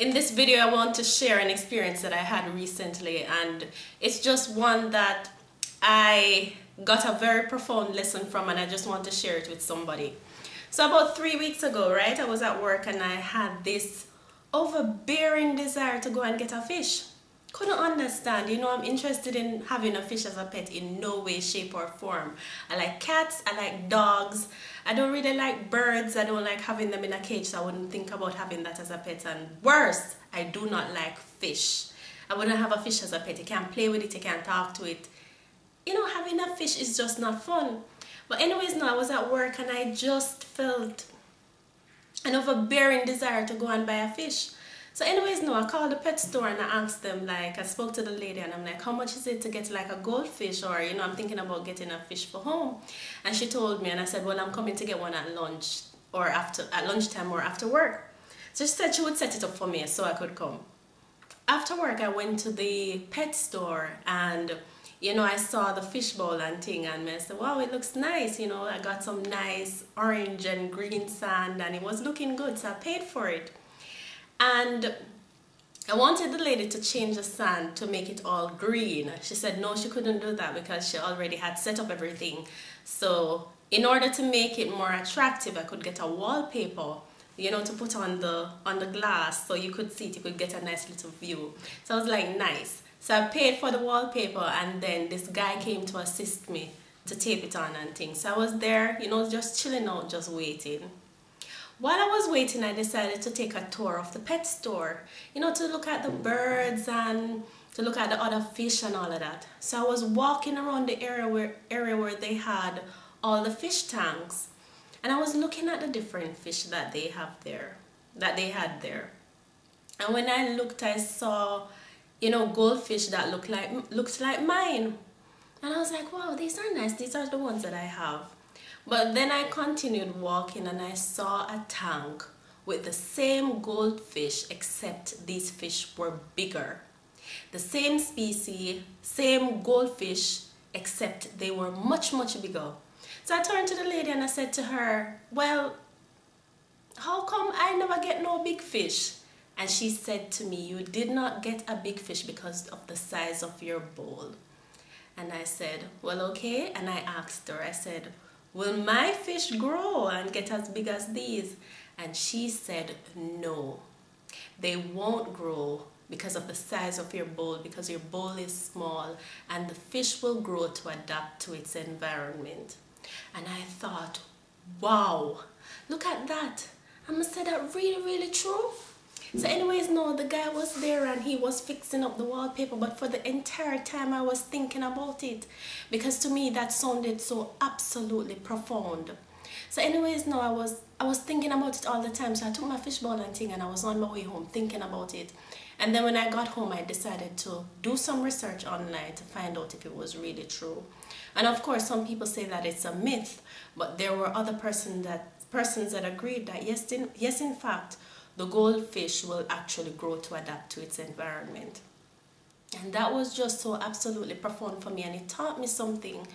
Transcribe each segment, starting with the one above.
In this video, I want to share an experience that I had recently, and it's just one that I got a very profound lesson from, and I just want to share it with somebody. So about 3 weeks ago, right, I was at work and I had this overbearing desire to go and get a fish. Couldn't understand, you know, I'm interested in having a fish as a pet in no way, shape or form. I like cats, I like dogs, I don't really like birds, I don't like having them in a cage, so I wouldn't think about having that as a pet. And worse, I do not like fish. I wouldn't have a fish as a pet. You can't play with it, you can't talk to it. You know, having a fish is just not fun. But anyways, no, I was at work and I just felt an overbearing desire to go and buy a fish. So anyways, no, I called the pet store and I asked them, like, I spoke to the lady and I'm like, how much is it to get like a goldfish, or, you know, I'm thinking about getting a fish for home. And she told me, and I said, well, I'm coming to get one at lunch or at lunchtime or after work. So she said she would set it up for me so I could come. After work, I went to the pet store and, you know, I saw the fish bowl and thing, and I said, wow, it looks nice. You know, I got some nice orange and green sand and it was looking good, so I paid for it. And I wanted the lady to change the sand to make it all green. She said no, she couldn't do that because she already had set up everything. So in order to make it more attractive, I could get a wallpaper, you know, to put on the glass so you could see it, you could get a nice little view. So I was like, nice. So I paid for the wallpaper, and then this guy came to assist me to tape it on and things. So I was there, you know, just chilling out, just waiting. While I was waiting, I decided to take a tour of the pet store, you know, to look at the birds and to look at the other fish and all of that. So I was walking around the area where they had all the fish tanks, and I was looking at the different fish that they had there. And when I looked, I saw, you know, goldfish that looked like mine. And I was like, wow, these are nice. These are the ones that I have. But then I continued walking and I saw a tank with the same goldfish, except these fish were bigger. The same species, same goldfish, except they were much, much bigger. So I turned to the lady and I said to her, well, how come I never get no big fish? And she said to me, you did not get a big fish because of the size of your bowl. And I said, well, okay. And I asked her, I said, will my fish grow and get as big as these? And she said, no, they won't grow because of the size of your bowl, because your bowl is small, and the fish will grow to adapt to its environment. And I thought, wow, look at that. I must say that really, really true. So anyways, no, the guy was there and he was fixing up the wallpaper, but for the entire time I was thinking about it, because to me that sounded so absolutely profound. So anyways, no, I was thinking about it all the time. So I took my fishbowl and thing and I was on my way home thinking about it. And then when I got home, I decided to do some research online to find out if it was really true. And of course, some people say that it's a myth, but there were other persons that agreed that yes, in fact, the goldfish will actually grow to adapt to its environment. And that was just so absolutely profound for me, and it taught me something,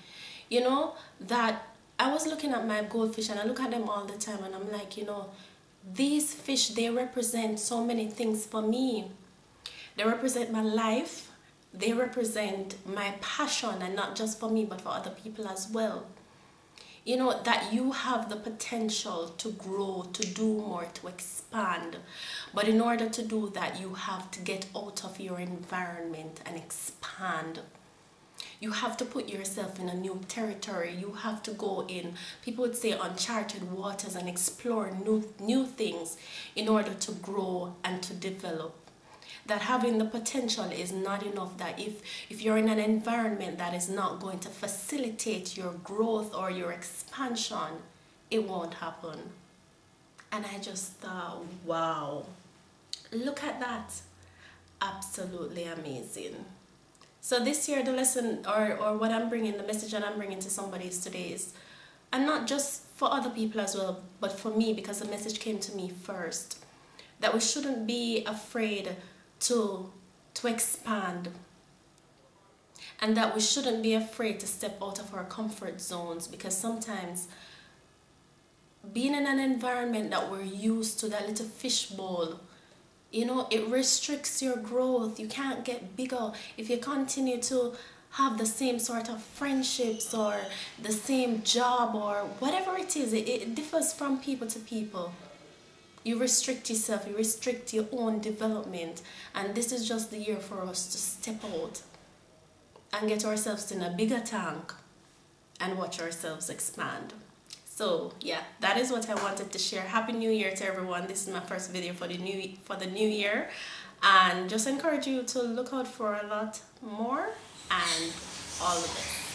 you know, that I was looking at my goldfish and I look at them all the time and I'm like, you know, these fish, they represent so many things for me. They represent my life, they represent my passion, and not just for me but for other people as well. You know, that you have the potential to grow, to do more, to expand. But in order to do that, you have to get out of your environment and expand. You have to put yourself in a new territory. You have to go in, people would say, uncharted waters and explore new things in order to grow and to develop. That having the potential is not enough, that if you're in an environment that is not going to facilitate your growth or your expansion, it won't happen. And I just thought, wow, look at that. Absolutely amazing. So this year, the lesson or what I'm bringing, the message that I'm bringing to somebody today is, and not just for other people as well, but for me, because the message came to me first, that we shouldn't be afraid to expand, and that we shouldn't be afraid to step out of our comfort zones, because sometimes being in an environment that we're used to, that little fishbowl, it restricts your growth. You can't get bigger if you continue to have the same sort of friendships or the same job or whatever it is. It differs from people to people. You restrict yourself, you restrict your own development, and this is just the year for us to step out and get ourselves in a bigger tank and watch ourselves expand. So yeah, that is what I wanted to share. Happy New Year to everyone. This is my first video for the new year, and just encourage you to look out for a lot more, and all the best.